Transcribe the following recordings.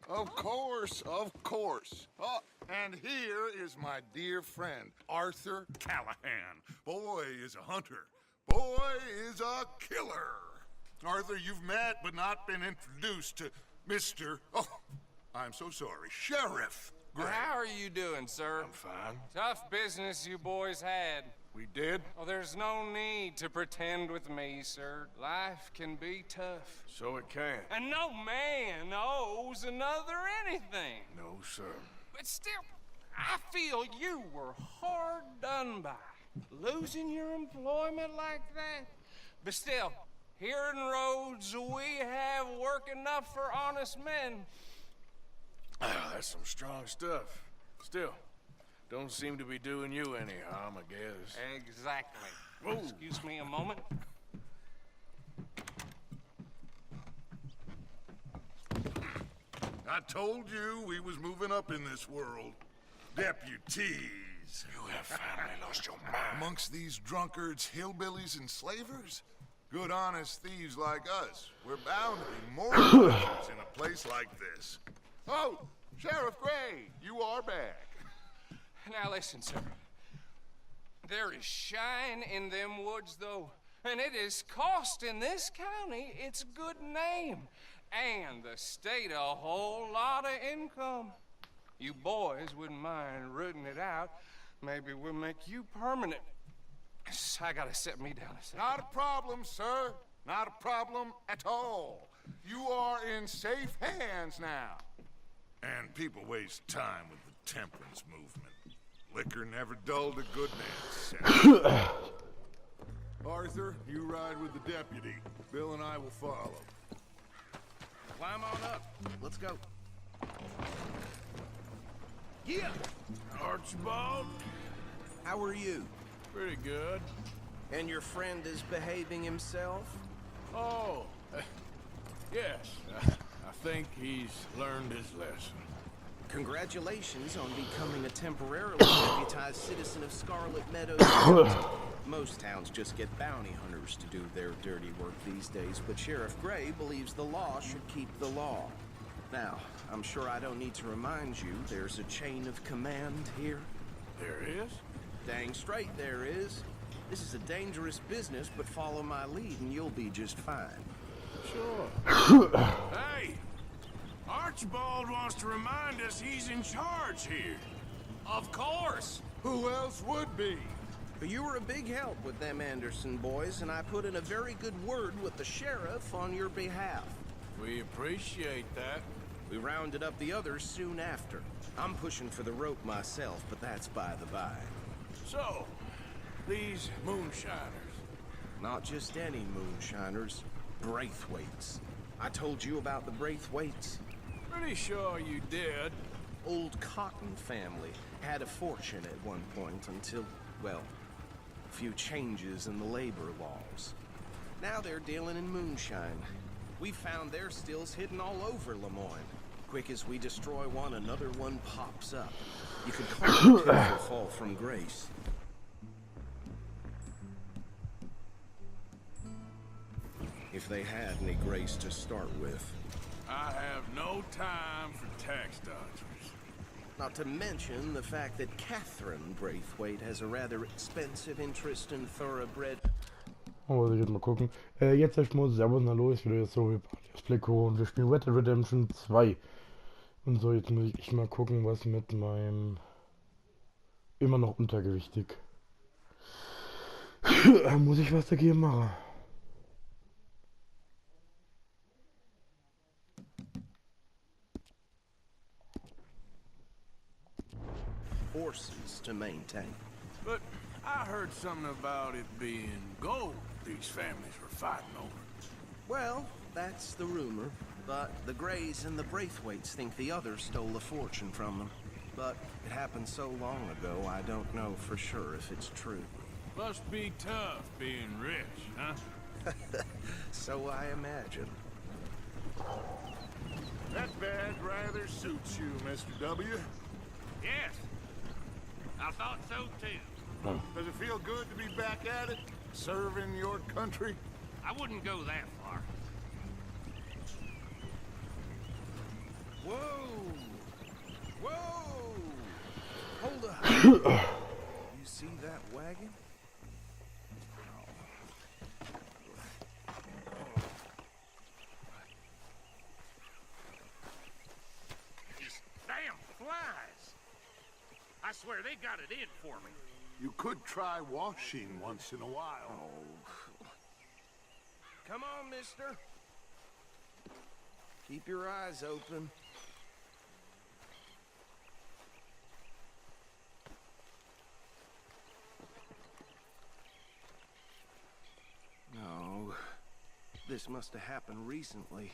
Of course, of course. Oh, and here is my dear friend, Arthur Callahan. Boy is a hunter. Boy is a killer. Arthur, you've met but not been introduced to Mr. Oh, I'm so sorry, Sheriff Gray. How are you doing, sir? I'm fine. Tough business you boys had. We did? Oh, there's no need to pretend with me, sir. Life can be tough. So it can. And no man owes another anything. No, sir. But still, I feel you were hard done by. Losing your employment like that. But still, here in Rhodes, we have work enough for honest men. That's some strong stuff. Still, don't seem to be doing you any harm, I guess. Exactly. Whoa. Excuse me a moment. I told you we was moving up in this world. Deputies. You have finally lost your mind. Amongst these drunkards, hillbillies, and slavers? Good honest thieves like us. We're bound to be more merchants in a place like this. Oh, Sheriff Gray, you are back. Now listen, sir. There is shine in them woods, though, and it is costing this county its good name, and the state a whole lot of income. You boys wouldn't mind rooting it out. Maybe we'll make you permanent. I gotta set me down a second. Not a problem, sir. Not a problem at all. You are in safe hands now. And people waste time with the temperance movement. Liquor never dulled a good man's sense. Arthur, you ride with the deputy. Bill and I will follow. Climb on up. Let's go. Yeah! Archibald? How are you? Pretty good. And your friend is behaving himself? Oh, yes. I think he's learned his lesson. Congratulations on becoming a temporarily deputized citizen of Scarlet Meadows County. Most towns just get bounty hunters to do their dirty work these days, but Sheriff Gray believes the law should keep the law. Now, I'm sure I don't need to remind you there's a chain of command here. There is? Dang straight there is. This is a dangerous business, but follow my lead and you'll be just fine. Sure. Hey! Archibald wants to remind us he's in charge here. Of course. Who else would be? You were a big help with them Anderson boys, and I put in a very good word with the sheriff on your behalf. We appreciate that. We rounded up the others soon after. I'm pushing for the rope myself, but that's by the by. So, these moonshiners. Not just any moonshiners, Braithwaites. I told you about the Braithwaites. Pretty sure you did. Old Cotton family had a fortune at one point until, well, a few changes in the labor laws. Now they're dealing in moonshine. We found their stills hidden all over Lemoyne. Quick as we destroy one, another one pops up. You could call it a fall from grace. If they had any grace to start with. I have no time for tax dodgers. Not to mention the fact that Catherine Braithwaite has a rather expensive interest in thoroughbred. Oh, also jetzt mal gucken. Jetzt ich muss Servus und Hallo, ist wieder jetzt so wie Flecko und wir spielen Red Dead Redemption 2. Und so, jetzt muss ich echt mal gucken, was mit meinem immer noch untergewichtig. Muss ich was dagegen machen? Horses to maintain. But I heard something about it being gold these families were fighting over. Well, that's the rumor. But the Greys and the Braithwaites think the others stole a fortune from them. But it happened so long ago, I don't know for sure if it's true. Must be tough being rich, huh? So I imagine. That badge rather suits you, Mr. W. Yes. I thought so, too. Does it feel good to be back at it? Serving your country? I wouldn't go that far. Whoa! You see that wagon? These damn flies. I swear they got it in for me. You could try washing once in a while. Oh. Come on, mister. Keep your eyes open. No. This must have happened recently.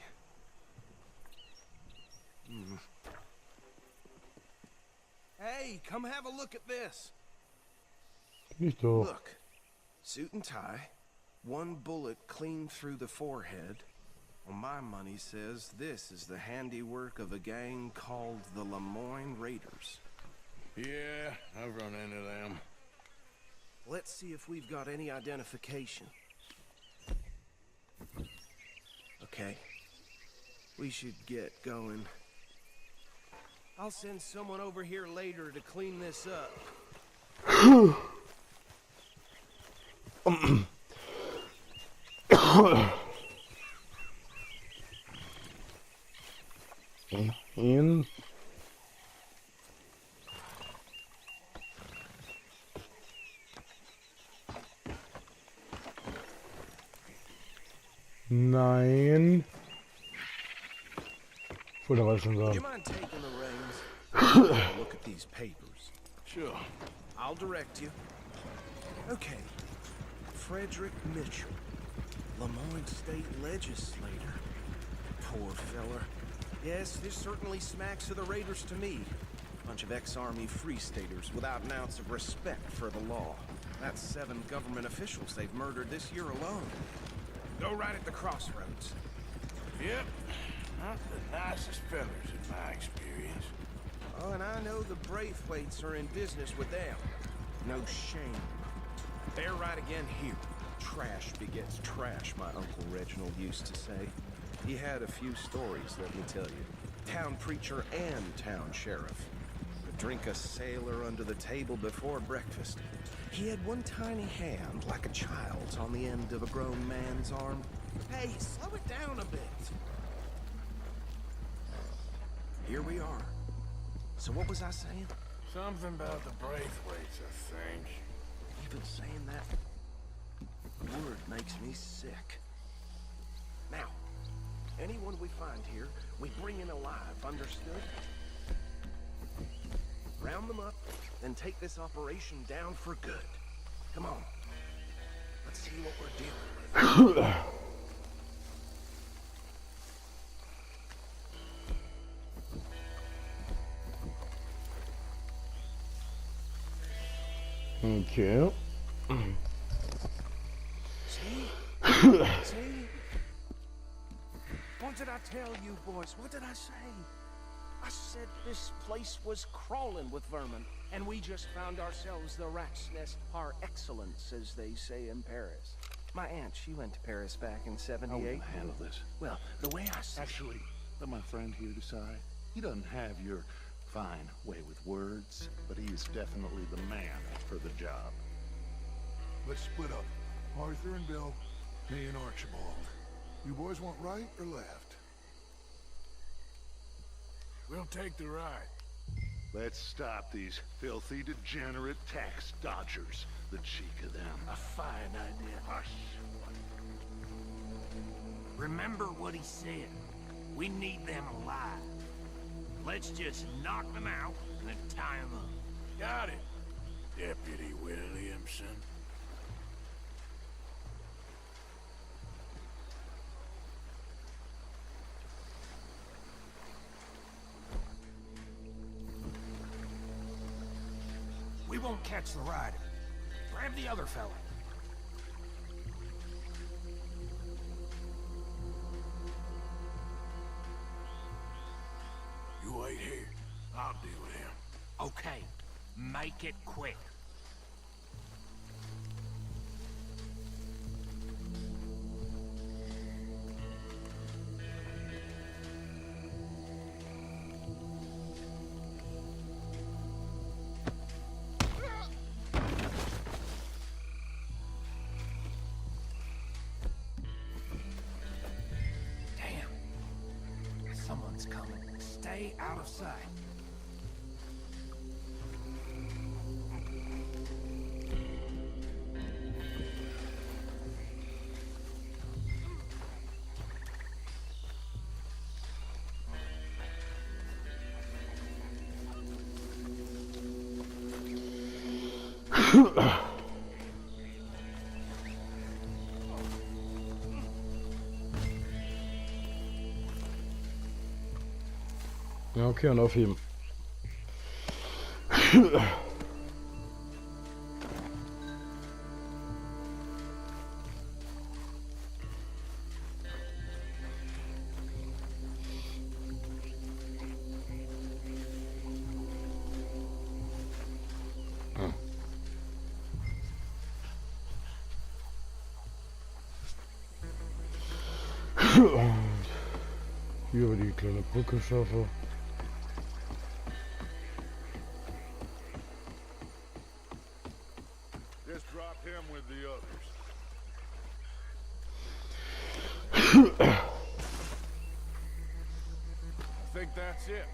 Hey, come have a look at this. Ich doch. Look, suit and tie, one bullet clean through the forehead. Well, my money says this is the handiwork of a gang called the Lemoyne Raiders. Yeah, I've run into them. Let's see if we've got any identification. Okay, we should get going. I'll send someone over here later to clean this up. In. Nein. Oder was schon Do sagen? you mind taking the reins? Look at these papers. Sure. I'll direct you. Okay. Frederick Mitchell, Lemoyne State Legislator. Poor feller. Yes, this certainly smacks of the Raiders to me. Bunch of ex-Army Free Staters without an ounce of respect for the law. That's 7 government officials they've murdered this year alone. Go right at the crossroads. Yep. Not the nicest fellers in my experience. Oh, and I know the Braithwaites are in business with them. No shame. They're right again here. Trash begets trash, my Uncle Reginald used to say. He had a few stories, let me tell you. Town preacher and town sheriff. Could drink a sailor under the table before breakfast. He had one tiny hand, like a child's, on the end of a grown man's arm. Hey, slow it down a bit. Here we are. So what was I saying? Something about the Braithwaites, I think. Even saying that word makes me sick. Now, anyone we find here, we bring in alive, understood? Round them up, then take this operation down for good. Come on. Let's see what we're dealing with. Okay. See? See? What did I tell you, boys? What did I say? I said this place was crawling with vermin, and we just found ourselves the rat's nest par excellence, as they say in Paris. My aunt, she went to Paris back in How will '78. I handle this? Well, the way I see Actually, let my friend here decide. He doesn't have your fine way with words, but he is definitely the man for the job. Let's split up. Arthur and Bill, me and Archibald. You boys want right or left? We'll take the right. Let's stop these filthy, degenerate tax dodgers. The cheek of them. A fine idea. Hush. Remember what he said. We need them alive. Let's just knock them out and then tie them up. Got it, Deputy Williamson. We won't catch the rider. Grab the other fella. You wait here. I'll deal with him. Okay, make it quick. coming. Stay out of sight. Ja, okay, und aufheben. Und hier über die kleine Brücke schaffe. Just drop him with the others. I think that's it.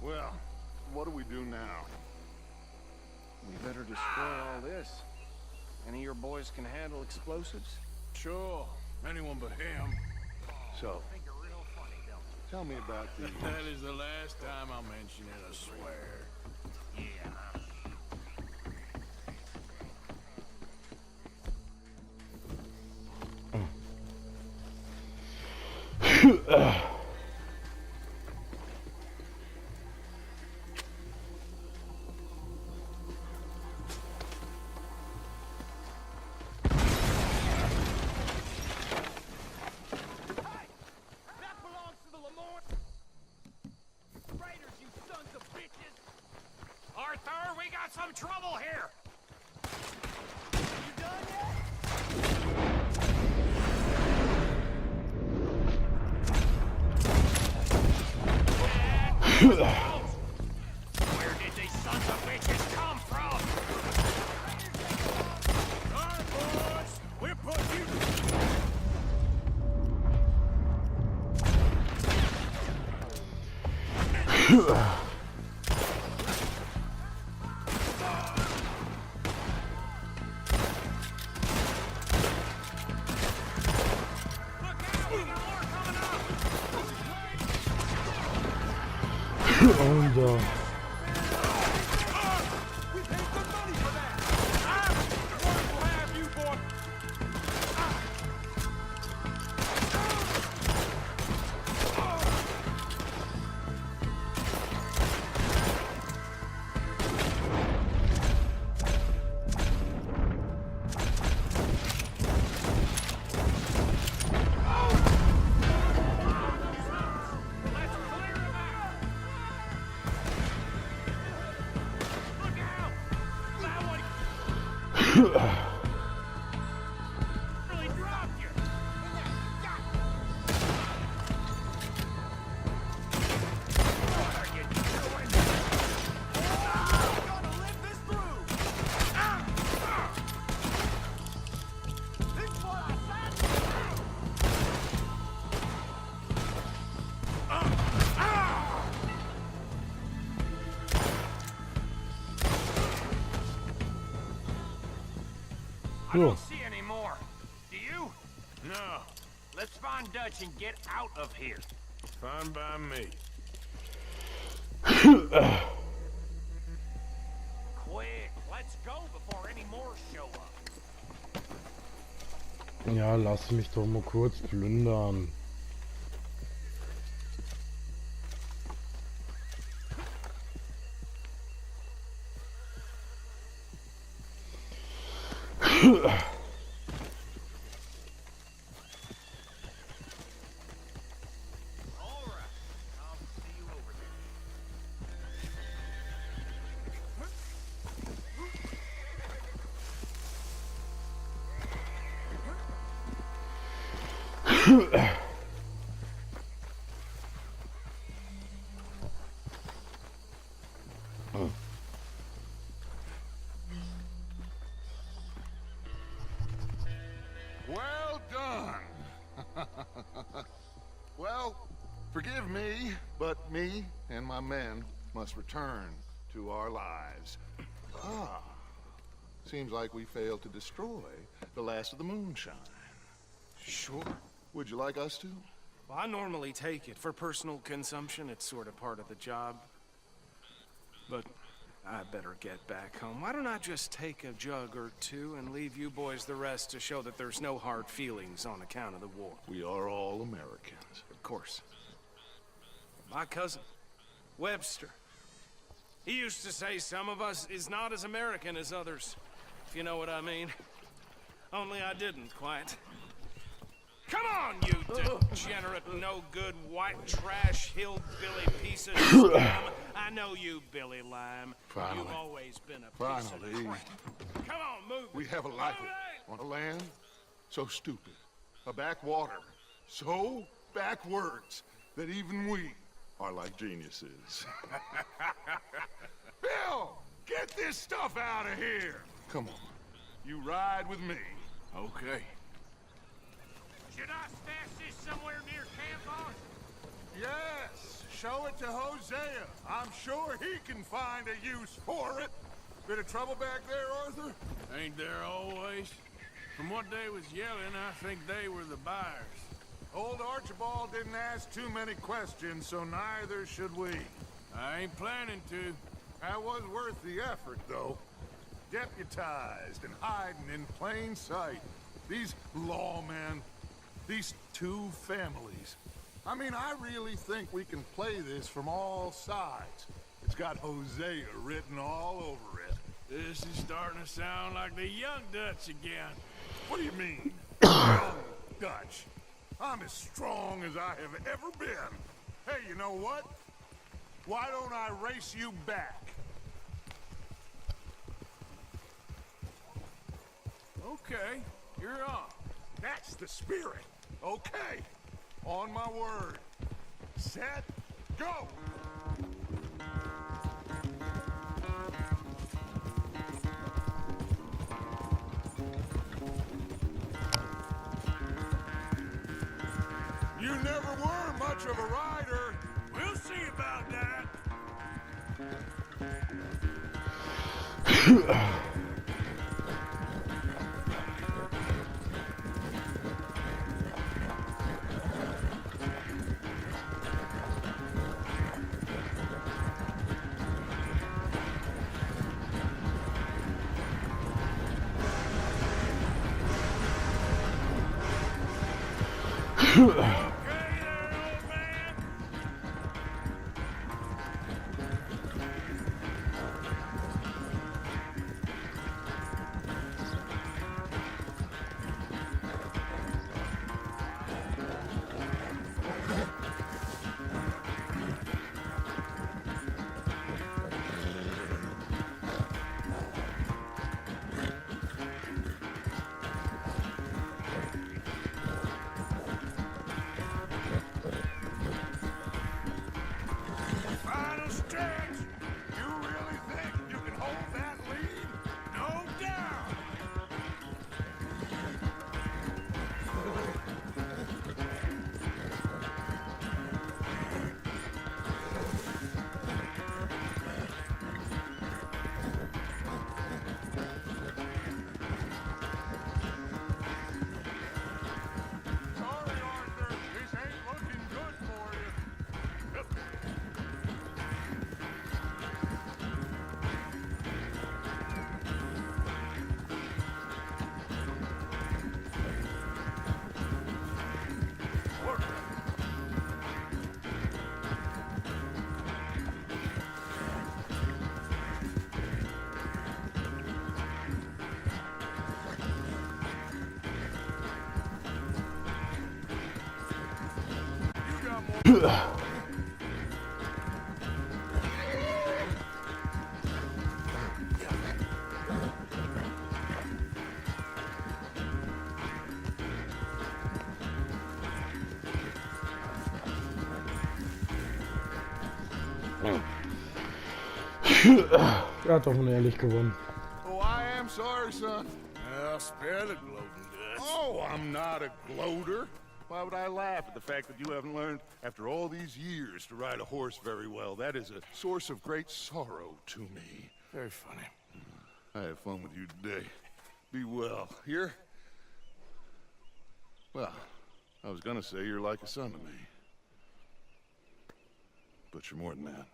Well, what do we do now? We better destroy all this. Any of your boys can handle explosives? Sure, anyone but him. So, tell me about the... That is the last time I'll mention it, I swear. Arthur, we got some trouble here! Where did these sons of bitches come from? All right, boys, we're putting you... Und I don't see any more. Do you? No, Let's find Dutch and get out of here. fine by me. Quick, let's go before any more show up. ja, lass mich doch mal kurz plündern. All right, I'll see you over Well done. Well, forgive me, but me Me and my men must return to our lives. Ah, seems like we failed to destroy the last of the moonshine. Sure. Would you like us to? Well, I normally take it. For personal consumption, it's sort of part of the job. But I better get back home. Why don't I just take a jug or two and leave you boys the rest to show that there's no hard feelings on account of the war? We are all Americans. Of course. My cousin, Webster, he used to say some of us is not as American as others, if you know what I mean. Only I didn't quite. Come on, you degenerate, no-good, white trash, hillbilly piece of scum. I know you, Billy Lime. Finally. You've always been a piece of Finally. crap. Come on, move it. We have a life Move it! on a land so stupid, a backwater so backwards that even we are like geniuses. Bill, get this stuff out of here. Come on. You ride with me. Okay. Should I stash this somewhere near camp, boss? Yes, show it to Hosea. I'm sure he can find a use for it. Bit of trouble back there, Arthur? Ain't there always? From what they was yelling, I think they were the buyers. Old Archibald didn't ask too many questions, so neither should we. I ain't planning to. That was worth the effort, though. Deputized and hiding in plain sight. These lawmen, these two families. I mean, I really think we can play this from all sides. It's got Hosea written all over it. This is starting to sound like the Young Dutch again. What do you mean? Young Dutch. I'm as strong as I have ever been. Hey, you know what? Why don't I race you back? Okay, you're on. That's the spirit. Okay. On my word. Set, go! You never were much of a rider. We'll see about that. Okay there, old man? Final stretch. You really think you can hold that lead? No doubt. Sorry, Arthur. This ain't looking good for you. Yep. You got more. Er hat doch unehrlich gewonnen. Oh, I am sorry, son. Well, spare the gloating guts. Oh, I'm not a gloater. Why would I laugh at the fact that you haven't learned, after all these years, to ride a horse very well? That is a source of great sorrow to me. Very funny. I had fun with you today. Be well. Here? Well, I was gonna say you're like a son to me. But you're more than that.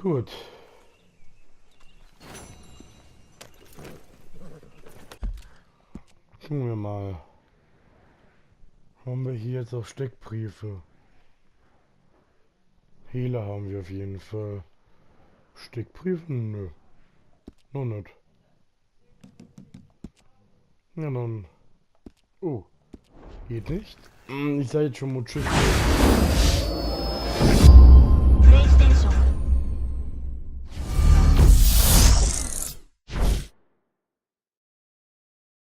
Gut. Gucken wir mal. Haben wir hier jetzt auch Steckbriefe? Hehler haben wir auf jeden Fall. Steckbriefe? Nö. Noch nicht. Ja dann. Oh. Geht nicht? Ich sag jetzt schon mal Tschüss.